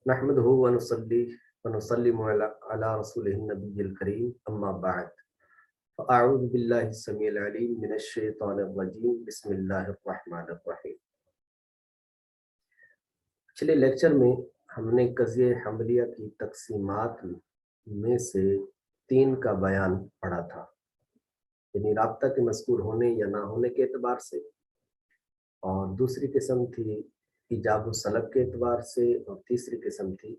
नहमदुहु व नुसल्ली व नुसल्लिमु अला रसूलिहिन नबिय्यिल करीम अम्मा बअद फ़अऊज़ु बिल्लाहि स्समीइल अलीम मिनश शैतानिर रजीम बिस्मिल्लाहिर रहमानिर रहीम। पिछले लेक्चर में हमने क़ज़िए हमलिया की तक़सीमात में से 3 का बयान पढ़ा था, यानी राब्ता के मज़कूर होने या ना होने के एतबार से, और दूसरी किस्म थी ईजाब व सलब के एतबार से, और तीसरी किस्म थी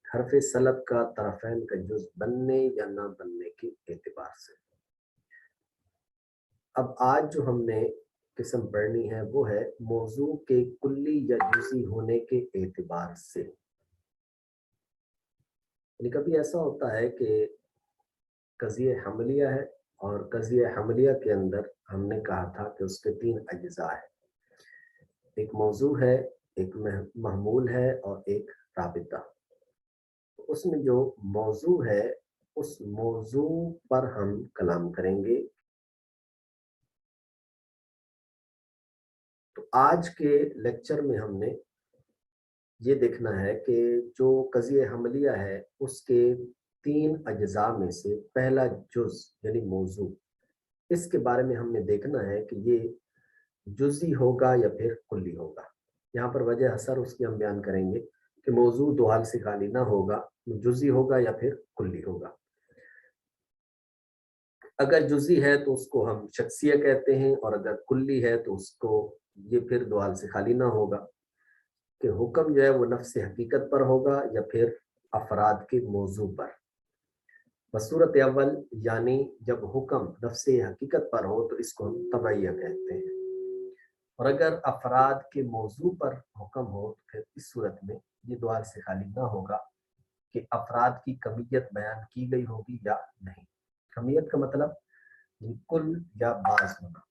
हरफ सलब का तरफ़ैन का जुज़ बनने या ना बनने के एतबार से। अब आज जो हमने किस्म पढ़नी है वो है मौजू के कुल्ली या जुज़ी होने के एतबार से। यानी कभी ऐसा होता है कि क़ज़िए हमलिया है, और क़ज़िए हमलिया के अंदर हमने कहा था कि उसके 3 अज्ज़ा है, एक मौजू है, एक महमूल है और एक राबिता। उसमें जो मौजू है उस मौजू पर हम कलाम करेंगे। तो आज के लेक्चर में हमने ये देखना है कि जो क़ज़िए हमलिया है उसके 3 अज्ज़ा में से पहला जुज़ यानी मौजू, इसके बारे में हमने देखना है कि ये जुज़ी होगा या फिर कुल्ली होगा। यहाँ पर वजह हसर उसकी हम बयान करेंगे कि मौजू दो हाल से खाली ना होगा, जुज़ी होगा या फिर कुल्ली होगा। अगर जुज़ी है तो उसको हम शख्सियत कहते हैं, और अगर कुल्ली है तो उसको ये फिर दो हाल से खाली ना होगा कि हुक्म जो है वो नफ्स हकीकत पर होगा या फिर अफराद के मौजू पर। बसूरत अव्वल यानी जब हुक्म नफ्स हकीकत पर हो तो इसको हम तबैया कहते हैं, और अगर अफराद के मौजू पर हुक्म हो तो फिर इस सूरत में ये दो हाल से खाली ना होगा कि अफराद की कमियत बयान की गई होगी या नहीं। कमियत का मतलब कुल या बाज होना।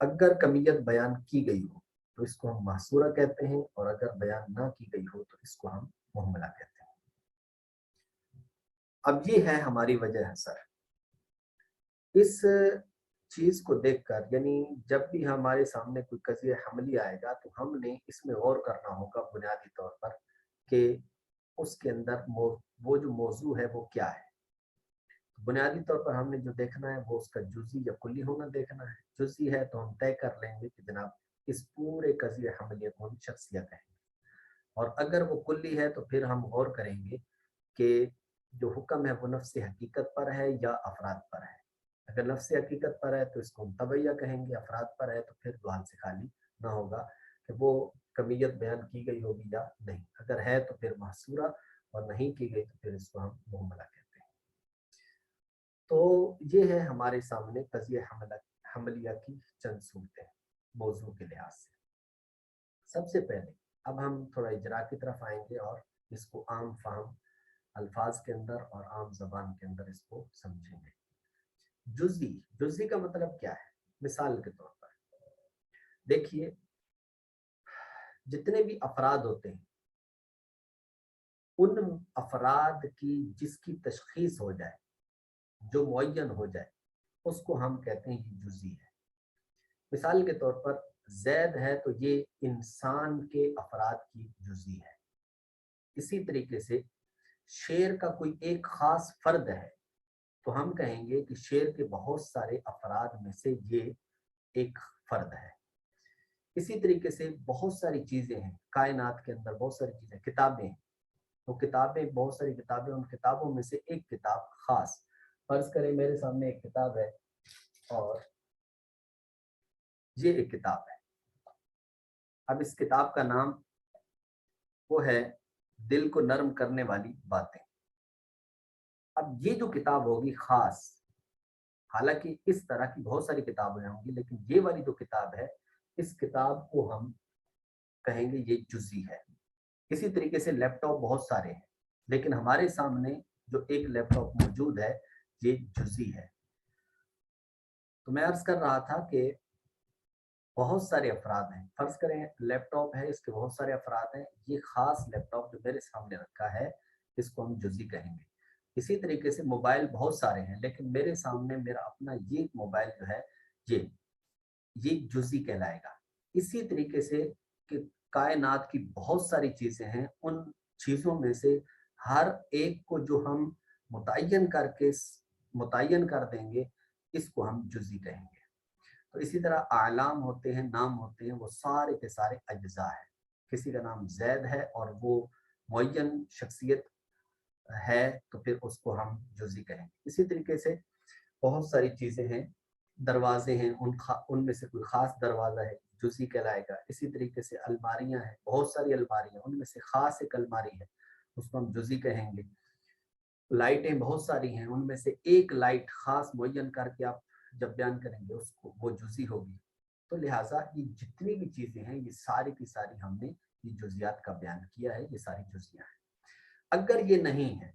अगर कमियत बयान की गई हो तो इसको हम महसूरा कहते हैं, और अगर बयान ना की गई हो तो इसको हम मुहमला कहते हैं। अब ये है हमारी वजह हसर। इस चीज को देखकर, यानी जब भी हमारे सामने कोई क़ज़िया हमली आएगा तो हमने इसमें गौर करना होगा बुनियादी तौर पर कि उसके अंदर वो जो मौजू है वो क्या है। बुनियादी तौर पर हमने जो देखना है वो उसका जुज़ी या कुल्ली होना देखना है। जुज़ी है तो हम तय कर लेंगे कि जनाब इस पूरे क़ज़िए हमलिया को हम शख्सियत कहेंगे, और अगर वो कुल्ली है तो फिर हम गौर करेंगे कि जो हुक्म है वो नफ्स हकीकत पर है या अफराद पर है। अगर नफ्स हकीकत पर है तो इसको हम तबैया कहेंगे, अफराद पर है तो फिर दो हाल से खाली ना होगा कि वो कमियत बयान की गई होगी या नहीं। अगर है तो फिर महसूरा, और नहीं की गई तो फिर इसको हम मुहमला कहते हैं। तो ये है हमारे सामने क़ज़िए हमलिया की चंद सूरतें मौजू के लिहाज से। सबसे पहले अब हम थोड़ा इजरा की तरफ आएंगे और इसको आम फाहम अल्फाज के अंदर और आम जबान के अंदर इसको समझेंगे। जुज़ी, जुज़ी का मतलब क्या है? मिसाल के तौर पर देखिए, जितने भी अफराद होते हैं उन अफराद की जिसकी तशखीस हो जाए, जो मुअय्यन हो जाए, उसको हम कहते हैं ये जुज़ी है। मिसाल के तौर पर ज़ैद है तो ये इंसान के अफराद की जुज़ी है। इसी तरीके से शेर का कोई एक खास फर्द है तो हम कहेंगे कि शेर के बहुत सारे अफराद में से ये एक फर्द है। इसी तरीके से बहुत सारी चीजें हैं कायनात के अंदर, बहुत सारी चीजें, किताबें हैं तो किताबें, बहुत सारी किताबें, उन किताबों में से एक किताब खास, फर्ज करें मेरे सामने एक किताब है और ये एक किताब है। अब इस किताब का नाम वो है दिल को नर्म करने वाली बातें। अब ये जो किताब होगी खास, हालांकि इस तरह की बहुत सारी किताबें होंगी लेकिन ये वाली जो किताब है, इस किताब को हम कहेंगे ये जुज़ी है। इसी तरीके से लैपटॉप बहुत सारे हैं लेकिन हमारे सामने जो एक लैपटॉप मौजूद है ये जुज़ी है। तो मैं अर्ज कर रहा था कि बहुत सारे अफराद हैं, फर्ज करें लैपटॉप है, इसके बहुत सारे अफराद हैं, ये खास लैपटॉप जो मेरे सामने रखा है इसको हम जुज़ी कहेंगे। इसी तरीके से मोबाइल बहुत सारे हैं लेकिन मेरे सामने मेरा अपना ये मोबाइल जो है ये जुज़ी कहलाएगा। इसी तरीके से कि कायनात की बहुत सारी चीजें हैं, उन चीजों में से हर एक को जो हम मुतय्यन कर देंगे, इसको हम जुज़ी कहेंगे। तो इसी तरह आलाम होते हैं, नाम होते हैं, वो सारे के सारे अज्जा है। किसी का नाम जैद है और वो मुअय्यन शख्सियत है, तो फिर उसको हम जुज़ी कहेंगे। इसी तरीके से बहुत सारी चीज़ें हैं, दरवाजे हैं, उनमें से कोई ख़ास दरवाज़ा है, जुज़ी कहलाएगा। इसी तरीके से अलमारियाँ हैं, बहुत सारी अलमारियाँ, उनमें से ख़ास एक अलमारी है, उसको हम जुज़ी कहेंगे। लाइटें बहुत सारी हैं, उनमें से एक लाइट ख़ास मुअय्यन करके आप जब बयान करेंगे उसको, वो जुज़ी होगी। तो लिहाजा ये जितनी भी चीज़ें हैं, ये सारी की सारी हमने ये जुज़ियात का बयान किया है, ये सारी जुज़ियाँ हैं। अगर ये नहीं है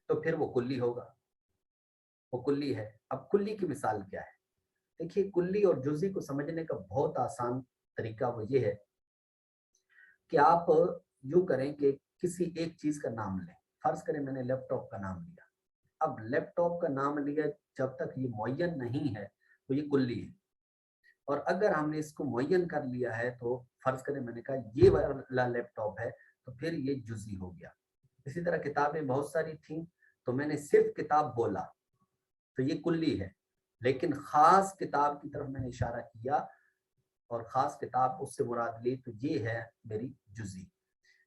तो फिर वो कुल्ली होगा, वो कुल्ली है। अब कुल्ली की मिसाल क्या है? देखिए, कुल्ली और जुज़ी को समझने का बहुत आसान तरीका वो ये है कि आप यूँ करें कि किसी एक चीज़ का नाम लें। फ़र्ज़ करें मैंने लैपटॉप का नाम लिया। अब लैपटॉप का नाम लिया, जब तक ये मुअय्यन नहीं है तो ये कुल्ली है, और अगर हमने इसको मुअय्यन कर लिया है तो फ़र्ज़ करें मैंने कहा ये वाला लैपटॉप है, तो फिर ये जुज़ी हो गया। इसी तरह किताबें बहुत सारी थीं, तो मैंने सिर्फ़ किताब बोला, तो ये कुल्ली है। लेकिन ख़ास किताब की तरफ मैंने इशारा किया और ख़ास किताब उससे मुराद ली, तो ये है मेरी जुज़ी।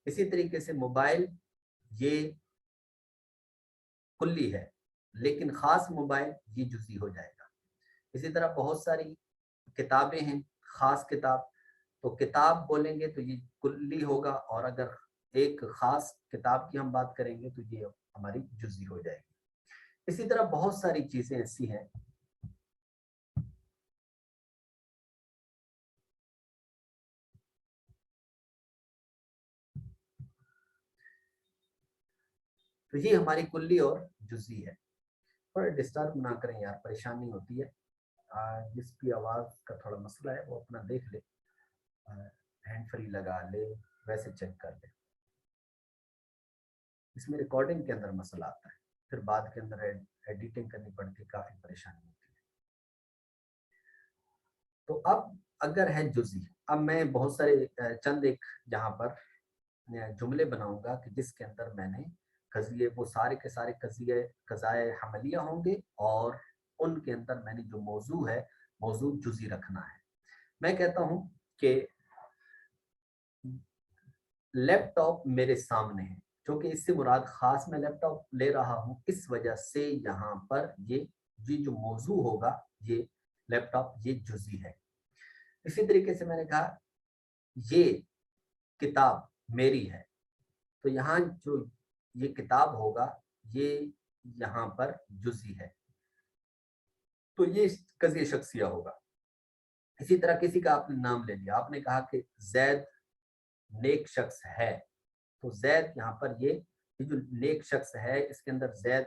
इसी तरीके से मोबाइल, ये कुल्ली है, लेकिन ख़ास मोबाइल ये जुज़ी हो जाएगा। इसी तरह बहुत सारी किताबें हैं, ख़ास किताब, तो किताब बोलेंगे तो ये कुल्ली होगा, और अगर एक ख़ास किताब की हम बात करेंगे तो ये हमारी जुज़ी हो जाएगी। इसी तरह बहुत सारी चीज़ें ऐसी हैं। तो ये हमारी कुल्ली और जुज़ी है। थोड़ा डिस्टर्ब ना करें यार, परेशानी होती है। जिसकी आवाज़ का थोड़ा मसला है वो अपना देख ले, हैंड फ्री लगा ले, वैसे चेक कर ले। इसमें रिकॉर्डिंग के अंदर मसला आता है, फिर बाद के अंदर एडिटिंग करनी पड़ती है, काफ़ी परेशानी होती है। तो अब अगर है जुज़ी, अब मैं बहुत सारे चंद एक यहाँ पर जुमले बनाऊंगा कि जिसके अंदर मैंने कज़िए, वो सारे के सारे कज़िए कज़ाए हमलिया होंगे, और उनके अंदर मैंने जो मौजू है, मौजू जुज़ी रखना है। मैं कहता हूँ कि लैपटॉप मेरे सामने है, क्योंकि इससे मुराद खास मैं लैपटॉप ले रहा हूँ, इस वजह से यहाँ पर ये जो मौजू होगा, ये लैपटॉप, ये जुज़ी है। इसी तरीके से मैंने कहा ये किताब मेरी है, तो यहाँ जो ये किताब होगा, ये यहाँ पर जुज़ी है, तो ये कज़िए शख्सिया होगा। इसी तरह किसी का आपने नाम ले लिया, आपने कहा कि जैद नेक शख्स है, तो जैद यहाँ पर ये जो नेक शख्स है, इसके अंदर जैद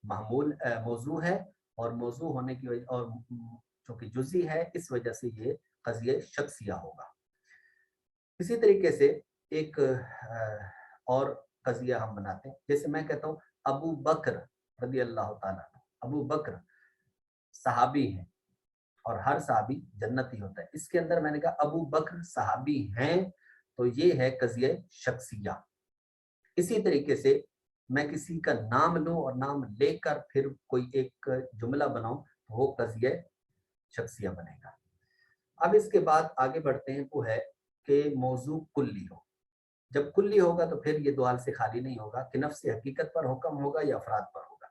मामूल मौजू है, और मौजू होने की वजह, और चूंकि जुज़ी है, इस वजह से ये कज़िए शख्सिया होगा। इसी तरीके से एक और कज़िया हम बनाते हैं। जैसे मैं कहता हूँ अबू बकर रज़ी अल्लाह ताला, अबू बकर सहाबी हैं, और हर सहाबी जन्नती होता है। इसके अंदर मैंने कहा अबू बकर सहाबी हैं, तो ये है कज़िया शख्सिया। इसी तरीके से मैं किसी का नाम लूं और नाम लेकर फिर कोई एक जुमला बनाऊं, तो वो कज़िया शख्सिया बनेगा। अब इसके बाद आगे बढ़ते हैं, वो है कि मौजू कुल्ली हो। जब कुल्ली होगा तो फिर ये दुआल से खाली नहीं होगा कि नफ्स हकीकत पर हुक्म होगा या अफराद पर होगा।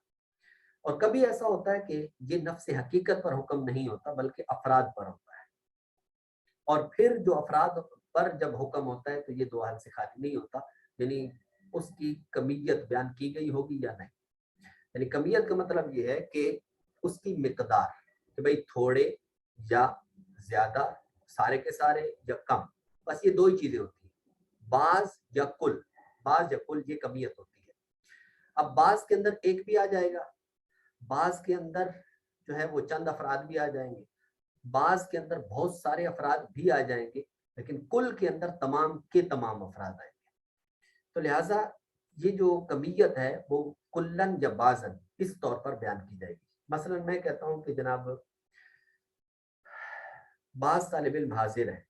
और कभी ऐसा होता है कि ये नफ्स हकीकत पर हुक्म नहीं होता, बल्कि अफराद पर होता है। और फिर जो अफराद पर जब हुक्म होता है तो ये दुआल से खाली नहीं होता, यानी उसकी कमियत बयान की गई होगी या नहीं। यानी कमियत का मतलब ये है कि उसकी मिकदार, कि भाई थोड़े या ज्यादा, सारे के सारे या कम, बस ये दो ही चीजें होती हैं, बाज या कुल। बाज या कुल, ये कमियत होती है। अब बाज के अंदर एक भी आ जाएगा, बाज के अंदर जो है वो चंद अफराद भी आ जाएंगे, बाज के अंदर बहुत सारे अफराद भी आ जाएंगे, लेकिन कुल के अंदर तमाम के तमाम अफराद आएंगे। तो लिहाजा ये जो कमियत है वो कुल्लन या बाजन इस तौर पर बयान की जाएगी। मसलन मैं कहता हूँ कि जनाब बाज तालिब इल्म हाजिर है,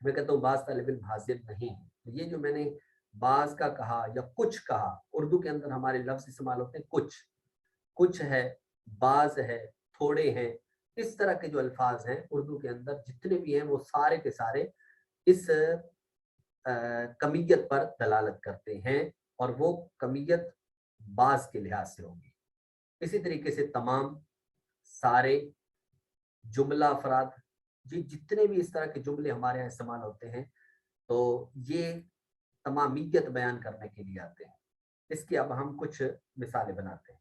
मैं कहता हूँ बाज तालिब इल्म हाजिर नहीं है। तो ये जो मैंने बाज का कहा या कुछ कहा, उर्दू के अंदर हमारे लफ्ज इस्तेमाल होते हैं कुछ है, बाज है, थोड़े हैं, इस तरह के जो अल्फाज हैं उर्दू के अंदर जितने भी हैं वो सारे के सारे इस कमियत पर दलालत करते हैं और वो कमियत बाज के लिहाज से होगी। इसी तरीके से तमाम, सारे, जुमला अफराद, ये जितने भी इस तरह के जुमले हमारे यहाँ इस्तेमाल होते हैं तो ये तमामियत बयान करने के लिए आते हैं। इसकी अब हम कुछ मिसालें बनाते हैं।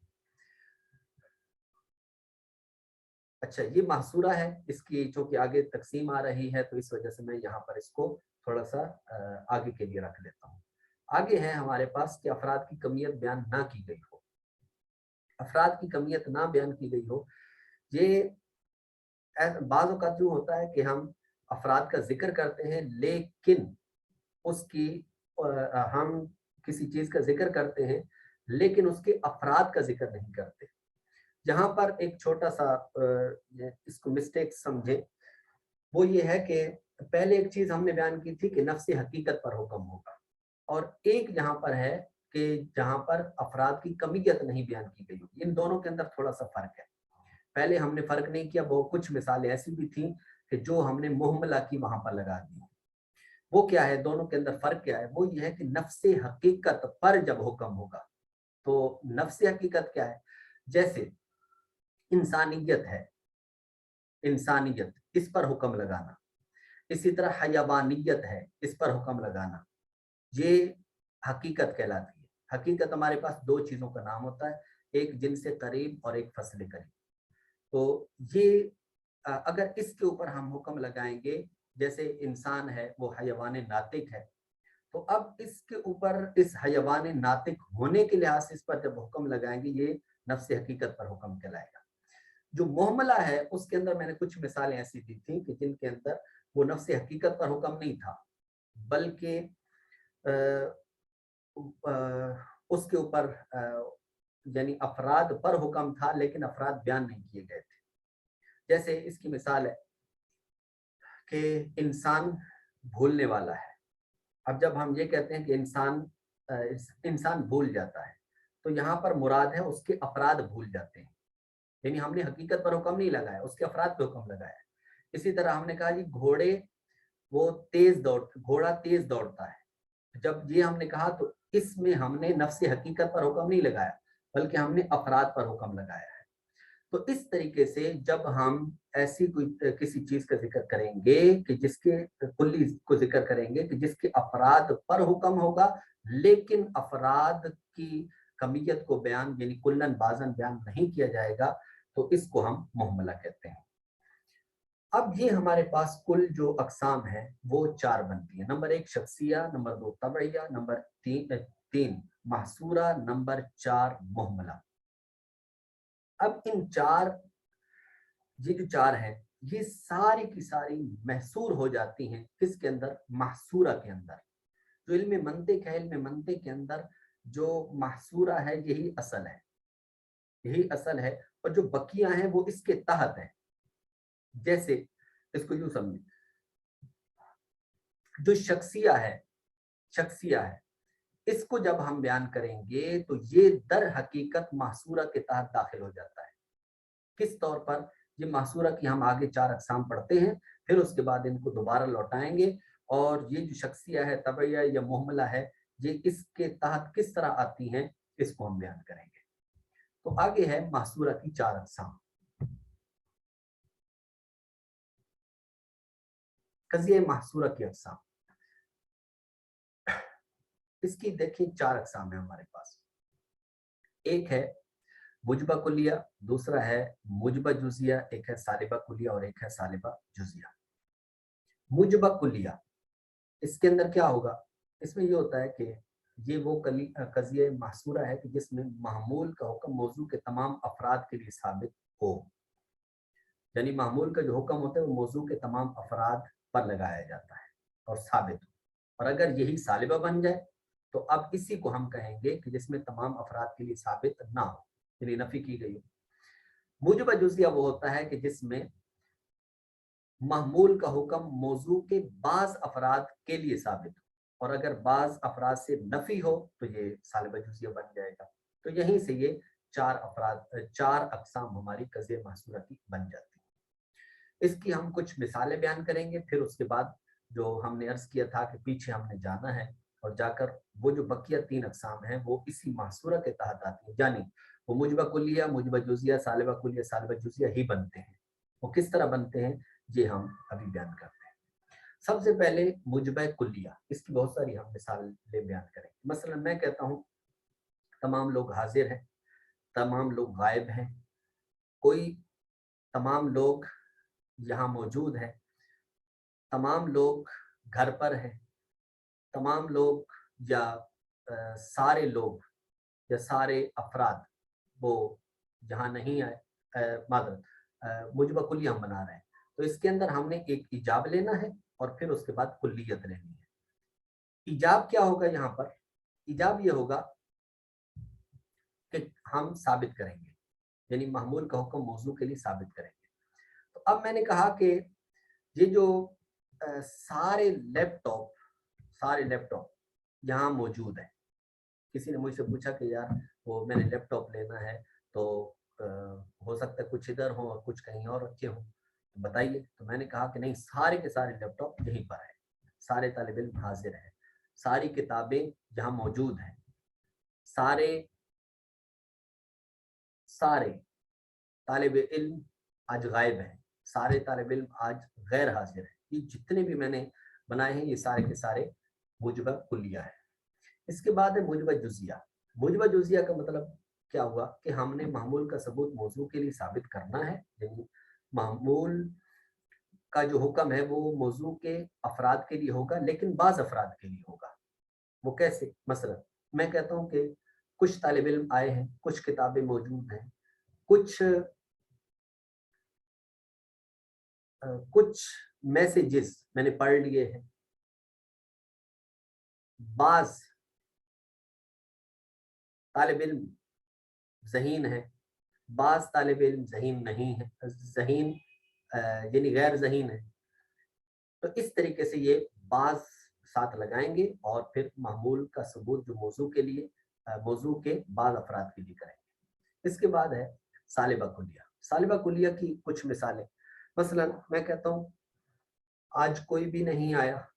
अच्छा, ये महसूरा है, इसकी चूंकि आगे तकसीम आ रही है तो इस वजह से मैं यहाँ पर इसको थोड़ा सा आगे के लिए रख लेता हूँ। आगे है हमारे पास कि अफराद की कमियत बयान ना की गई हो। अफराद की कमियत ना बयान की गई हो, ये बाज़ औक़ात यूँ होता है कि हम अफराद का जिक्र करते हैं लेकिन उसकी हम किसी चीज़ का जिक्र करते हैं लेकिन उसके अफराद का जिक्र नहीं करते। यहाँ पर एक छोटा सा इसको मिस्टेक समझे, वो ये है कि पहले एक चीज़ हमने बयान की थी कि नफ्स हकीकत पर हुक्म होगा, और एक यहाँ पर है कि जहाँ पर अफराद की कमियत नहीं बयान की गई होगी। इन दोनों के अंदर थोड़ा सा फर्क है। पहले हमने फर्क नहीं किया, वो कुछ मिसालें ऐसी भी थी कि जो हमने मुहमला की वहां पर लगा दी। वो क्या है, दोनों के अंदर फर्क क्या है, वो ये है कि नफ्स हकीकत पर जब हुक्म होगा, तो नफ्स हकीकत क्या है, जैसे इंसानियत है, इंसानियत, इस पर हुक्म लगाना। इसी तरह हयावानियत है, इस पर हुक्म लगाना, ये हकीकत कहलाती है। हकीकत हमारे पास दो चीजों का नाम होता है, एक जिनसे करीब और एक फसल करीब। तो ये अगर इसके ऊपर हम हुक्म लगाएंगे, जैसे इंसान है वो हयवान नातिक है, तो अब इसके ऊपर इस हयवान नातिक होने के लिहाज से इस पर जब हुक्म लगाएंगे, ये नफ्स हकीकत पर हुक्म कहलाएगा। जो मुहमला है उसके अंदर मैंने कुछ मिसालें ऐसी दी थी कि जिनके अंदर वो नफ्स हकीकत पर हुक्म नहीं था, बल्कि उसके ऊपर यानी अफराद पर हुक्म था लेकिन अफराद बयान नहीं किए गए थे। जैसे इसकी मिसाल है कि इंसान भूलने वाला है। अब जब हम ये कहते हैं कि इंसान भूल जाता है, तो यहाँ पर मुराद है उसके अफराद भूल जाते हैं, यानी हमने हकीकत पर हुक्म नहीं लगाया, उसके अफराद पे हुक्म लगाया। इसी तरह हमने कहा जी घोड़ा तेज दौड़ता है, जब ये हमने कहा तो इसमें हमने नफ्स हकीकत पर हुक्म नहीं लगाया, बल्कि हमने अफराद पर हुक्म लगाया है। तो इस तरीके से जब हम ऐसी कोई किसी चीज का जिक्र करेंगे कि जिसके कुल्ली को जिक्र करेंगे कि जिसके अफराद पर हुक्म होगा लेकिन अफराद की कमियत को बयान यानी कुल्लन बाजन बयान नहीं किया जाएगा, तो इसको हम मुहमला कहते हैं। अब ये हमारे पास कुल जो अकसाम है वो चार बनती है। नंबर 1 शख्सिया, नंबर 2 तबैया, नंबर 3 महसूरा, नंबर 4 मुहमला। अब इन चार, ये जो चार हैं, ये सारी की सारी महसूर हो जाती हैं किसके अंदर, महसूरा के अंदर। जो इल्म मंतिक है, इल्म मंतिक के अंदर जो महसूरा है यही असल है, यही असल है, और जो बकिया हैं वो इसके तहत है। जैसे इसको यूं समझे, जो शख्सिया है, इसको जब हम बयान करेंगे तो ये दर हकीकत महसूरा के तहत दाखिल हो जाता है। किस तौर पर, ये महसूरा की हम आगे चार अकसाम पढ़ते हैं, फिर उसके बाद इनको दोबारा लौटाएंगे, और ये जो शख्सिया है, तबैया या मुहमला है, ये इसके तहत किस तरह आती हैं इसको हम बयान करेंगे। तो आगे है महसूरा की चार अकसाम। कज़िया महसूरा की अकसाम, इसकी देखिए चार अकसाम है हमारे पास। एक है मुजबा कुलिया, दूसरा है मुजबा जुजिया, एक है सालिबा कुलिया और एक है सालिबा जुजिया। मुजबा कुलिया, इसके अंदर क्या होगा, इसमें ये होता है कि ये वो कज़िया महसूरा है कि जिसमें मामूल का हुक्म मौजू के तमाम अफराद के लिए साबित हो, यानी मामूल का जो हुक्म होता है वो मौजू के तमाम अफराद पर लगाया जाता है और साबित हो। और अगर यही सालिबा बन जाए तो अब इसी को हम कहेंगे कि जिसमें तमाम अफराद के लिए साबित ना हो, यानी नफी की गई हो। मुजबा जुजिया वो होता है कि जिसमें महमूल का हुक्म मौजू के बाज अफराद के लिए साबित हो, और अगर बाज अफराद से नफी हो तो ये सालिबा जुजिया बन जाएगा। तो यहीं से ये चार अकसाम हमारी कज़िया महसूरा की बन जाती है। इसकी हम कुछ मिसालें बयान करेंगे, फिर उसके बाद जो हमने अर्ज किया था कि पीछे हमने जाना है और जाकर वो जो बकिया 3 अकसाम हैं वो इसी महसूरा के तहत आती है, यानी वो मुजबा कुलिया, मुजबा जुजिया, सालिबा कुलिया, सालिबा जुजिया ही बनते हैं। वो किस तरह बनते हैं ये हम अभी बयान करते हैं। सबसे पहले मुजबा कुलिया, इसकी बहुत सारी हम मिसालें बयान करेंगे। मसलन मैं कहता हूँ तमाम लोग हाजिर हैं, तमाम लोग गायब हैं, कोई तमाम लोग यहाँ मौजूद हैं, तमाम लोग घर पर हैं, तमाम लोग या सारे लोग या सारे अफराद वो यहाँ नहीं आए। मादरत मुजबा कुल्ली हम बना रहे हैं, तो इसके अंदर हमने एक इजाब लेना है और फिर उसके बाद कुल्लियत लेनी है। इजाब क्या होगा यहाँ पर? इजाब ये होगा कि हम साबित करेंगे, यानी महमूल का हुक्म मौजू के लिए साबित करेंगे। तो अब मैंने कहा कि ये जो सारे लैपटॉप यहाँ मौजूद है। किसी ने मुझसे पूछा कि यार वो मैंने लैपटॉप लेना है, तो हो सकता है कुछ इधर हो और कुछ कहीं और रखे हो, तो बताइए। तो मैंने कहा कि नहीं, सारे के सारे लैपटॉप यहीं पर है, सारे तालिब इल्म हाजिर हैं, सारी किताबें यहाँ मौजूद हैं, सारे तालिब इल्म आज गायब हैं, सारे तालिब इल्म आज गैर हाजिर हैं। ये जितने भी मैंने बनाए हैं ये सारे के सारे मुजबा कुलिया है। इसके बाद है मुजबा जुजिया। मुजबा जुजिया का मतलब क्या हुआ कि हमने मामूल का सबूत मौजू के लिए साबित करना है, यानी मामूल का जो हुक्म है वो मौजू के अफराद के लिए होगा, लेकिन बाज अफराद के लिए होगा। वो कैसे? मसलन मैं कहता हूँ कि कुछ तालिब इल्म आए हैं, कुछ किताबें मौजूद हैं, कुछ मैसेजेस मैंने पढ़ लिए हैं, बाज तालिब इल्म ज़हीन है, बाज तालिब इल्म ज़हीन नहीं है, ज़हीन यानी गैर ज़हीन है। तो इस तरीके से ये बाज साथ लगाएंगे और फिर मामूल का सबूत जो मौजू के लिए मौजू के बाज अफराद के लिए करेंगे। इसके बाद है सालिबा कुलिया। सालिबा कुलिया की कुछ मिसालें, मसलन मैं कहता हूँ आज कोई भी नहीं आया,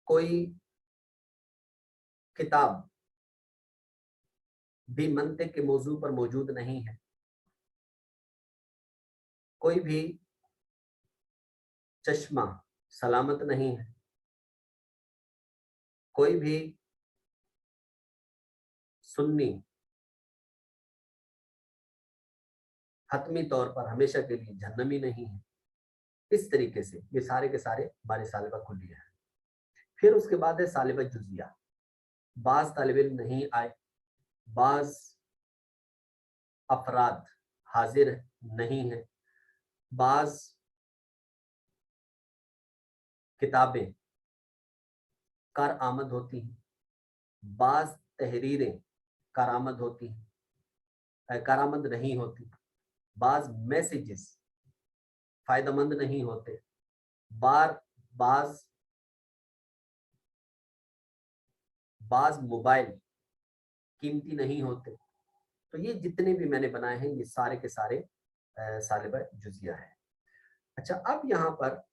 कोई किताब भी मंतिक के मौजू पर मौजूद नहीं है, कोई भी चश्मा सलामत नहीं है, कोई भी सुन्नी हतमी तौर पर हमेशा के लिए जहन्नमी नहीं है। इस तरीके से ये सारे के सारे हमारे सालिबा कुलिया है। फिर उसके बाद है सालिबा जुजिया। बाज तालिब इल्म नहीं आए, बाज अफराद हाजिर नहीं है, बाज किताबें कार आमद होती हैं, बाज तहरीरें कारामद होती हैं, कारामद नहीं होती, बाज मैसेजेस फायदेमंद नहीं होते, बार बाज बाज मोबाइल कीमती नहीं होते। तो ये जितने भी मैंने बनाए हैं ये सारे के सारे सालिबा जुजिया है। अच्छा, अब यहाँ पर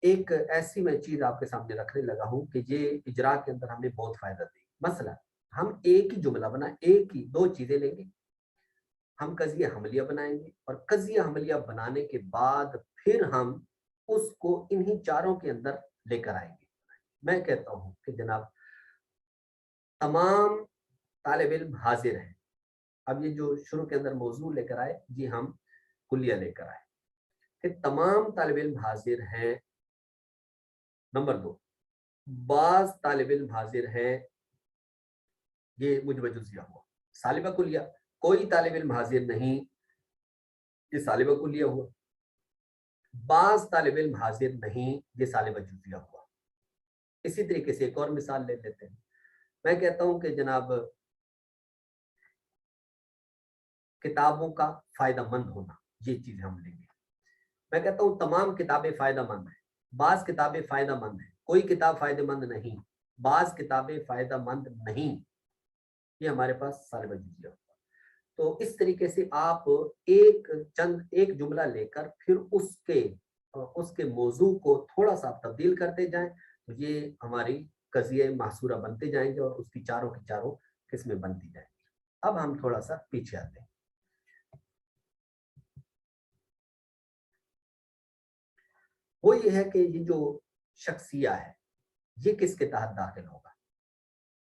एक ऐसी मैं चीज आपके सामने रखने लगा हूँ कि ये इजरा के अंदर हमें बहुत फायदा दी। मसला हम एक ही जुमला बनाए, एक ही दो चीजें लेंगे, हम कजिया हमलिया बनाएंगे और कजिया हमलिया बनाने के बाद फिर हम उसको इन्हीं चारों के अंदर लेकर आएंगे। मैं कहता हूँ कि जनाब तमाम तालिब इल्म हाजिर हैं। अब ये जो शुरू के अंदर मौजू लेकर आए ये हम कुलिया लेकर आए कि तमाम तालिब इल्म हाजिर हैं। नंबर 2, बाज तालिब इल्म हाजिर हैं, ये मुजबा जुजिया हुआ। सालिबा कुलिया, कोई तालिब इल्म हाजिर नहीं, ये सालिबा कुलिया हुआ। बाज तालिब इल्म हाजिर नहीं, ये सालिबा जुजिया हुआ। इसी तरीके से एक और मिसाल ले लेते हैं। मैं कहता हूं कि जनाब किताबों का फायदा मंद होना, ये चीज हम लेंगे। मैं कहता हूँ तमाम किताबें फायदेमंद हैं, बाज किताबें फायदेमंद हैं, कोई किताब फायदेमंद नहीं, बाज किताबें फायदेमंद नहीं, ये हमारे पास सालिबा जुजिया होगा। तो इस तरीके से आप एक जुमला लेकर फिर उसके मौजू को थोड़ा सा तब्दील करते जाएं, तो ये हमारी कज़िया महसूरा बनते जाएंगे और उसकी चारों की चारों किस्में बनती जाएंगी। अब हम थोड़ा सा पीछे आते हैं। वो ये है कि ये जो शख्सिया है ये किसके तहत दाखिल होगा।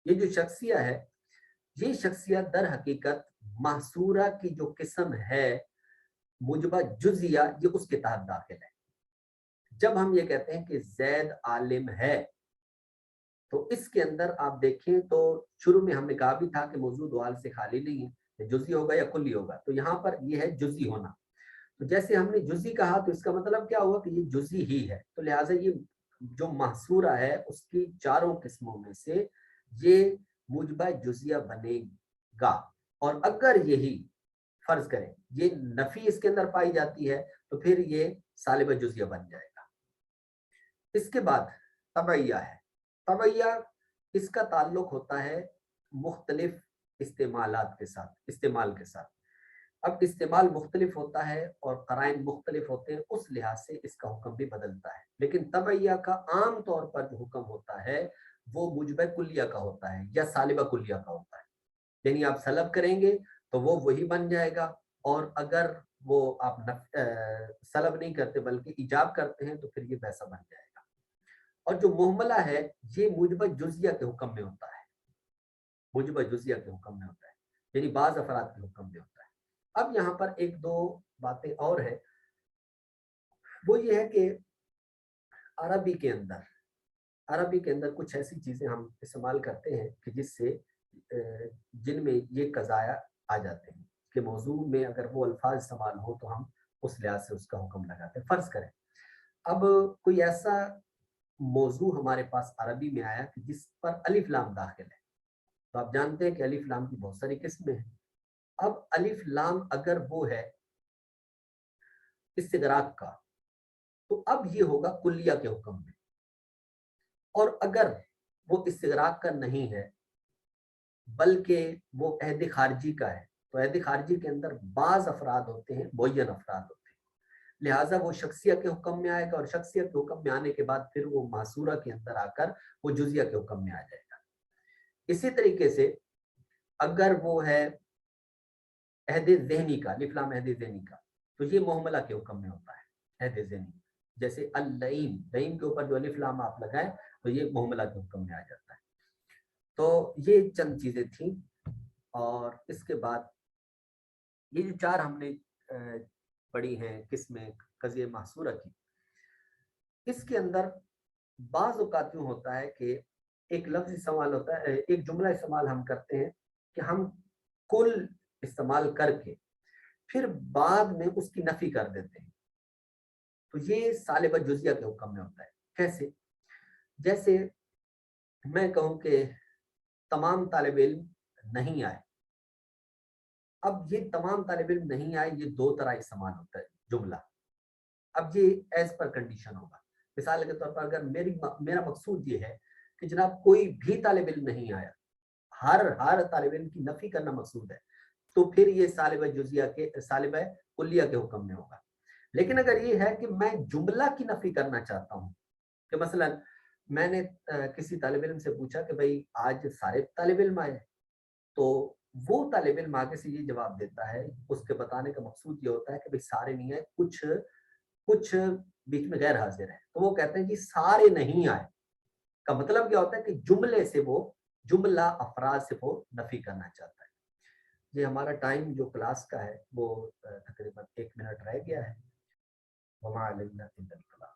ये जो शख्सिया है, ये शख्सिया दर हकीकत महसूरा की जो किस्म है मुजबा जुजिया, ये उसके तहत दाखिल है। जब हम ये कहते हैं कि जैद आलिम है, तो इसके अंदर आप देखें तो शुरू में हमने कहा भी था कि मौजूद वाल से खाली नहीं है, जुजी होगा या कुल्ली होगा, तो यहाँ पर ये है जुजी होना। तो जैसे हमने जुजी कहा तो इसका मतलब क्या हुआ कि ये जुजी ही है, तो लिहाजा ये जो महसूरा है उसकी चारों किस्मों में से ये मुजबा जुजिया बनेगा। और अगर यही फर्ज करें ये नफी इसके अंदर पाई जाती है तो फिर ये सालिबा जुजिया बन जाएगा। इसके बाद तबैया है। तबैया इसका ताल्लुक होता है मुख्तलिफ इस्तेमाल के साथ। अब इस्तेमाल मुख्तलिफ होता है और क़राइन मुख्तलिफ होते हैं, उस लिहाज से इसका हुक्म भी बदलता है। लेकिन तबैया का आम तौर पर जो हुक्म होता है वो मुजबा कुल्लिया का होता है या सालिबा कुल्लिया का होता है। यानी आप सलब करेंगे तो वो वही बन जाएगा, और अगर वो आप सलब नहीं करते बल्कि इजाब करते हैं तो फिर ये वैसा बन जाएगा। और जो मुहमला है ये मुजबा जुजिया के हुक्म में होता है, मुजबा जुजिया के हुक्म में होता है, यानी बाज अफराद के हुक्म में होता है। अब यहाँ पर एक दो बातें और है, वो ये है कि अरबी के अंदर कुछ ऐसी चीजें हम इस्तेमाल करते हैं कि जिससे जिनमें ये कज़ाया आ जाते हैं कि मौजू में अगर वो अल्फाज इस्तेमाल हो तो हम उस लिहाज से उसका हुक्म लगाते हैं। फर्ज करें अब कोई ऐसा मौजू हमारे पास अरबी में आया कि जिस पर अलिफ लाम दाखिल है, तो आप जानते हैं कि अलिफ लाम की बहुत सारी किस्में हैं। अब अलिफ लाम अगर वो है इस्तिगराक का, तो अब ये होगा कुल्लिया के हुक्म में। और अगर वो इस्तिगराक का नहीं है बल्कि वो अहद खारजी का है, तो अहद खारजी के अंदर बाज अफराद होते हैं, मुअय्यन अफराद होते हैं, लिहाजा वो शख्सियत के हुक्म में आएगा और शख्सियत के हुक्म में आने के बाद फिर वो मासूरा के अंदर आकर वो जुजिया के हुक्म में आ जाएगा। इसी तरीके से अगर वो है अहद ज़हनी का, लिफलाम अहद ज़हनी का, तो ये मुहमला के हुक्म में होता है अहद ज़हनी। जैसे अल-लईम, लईम के ऊपर जो अलिफ लाम आप लगाएं तो ये मुहमला के हुक्म में आ जाता है। तो ये चंद चीजें थी। और इसके बाद ये जो चार हमने पढ़ी हैं किस्में कज़िया महसूरा की, इसके अंदर बाज़ औक़ात यूँ होता है कि एक लफ्ज़ इस्तेमाल होता है, एक जुमला इस्तेमाल हम करते हैं कि हम कुल इस्तेमाल करके फिर बाद में उसकी नफ़ी कर देते हैं, तो ये सालिबा जुज़िया के हुक्म में होता है। कैसे? जैसे मैं कहूँ कि तमाम तालिब इल्म नहीं आए। अब ये तमाम तालिब इल्म नहीं आए, ये दो तरह इस्तेमाल होता है जुमला। अब ये एज पर कंडीशन होगा। मिसाल के तौर पर अगर मेरा मकसूद ये है कि जनाब कोई भी तालिब इल्म नहीं आया, हर तालिब इल्म की नफी करना मकसूद है, तो फिर ये सालिब कुल्लिया के हुक्म में होगा। लेकिन अगर ये है कि मैं जुमला की नफी करना चाहता हूँ कि मसलन मैंने किसी तालिब इल्म से पूछा कि भाई आज सारे तालिब इल्म आए, तो वो तालिब इल्म आगे से ये जवाब देता है, उसके बताने का मकसूद ये होता है कि भाई सारे नहीं आए, कुछ कुछ बीच में गैर हाजिर है, तो वो कहते हैं कि सारे नहीं आए का मतलब क्या होता है कि जुमले से वो जुमला अफराद से वो नफी करना चाहता है। ये हमारा टाइम जो क्लास का है वो तकरीबन 1 मिनट रह गया है। वमा अलैना इल्लल बलाग।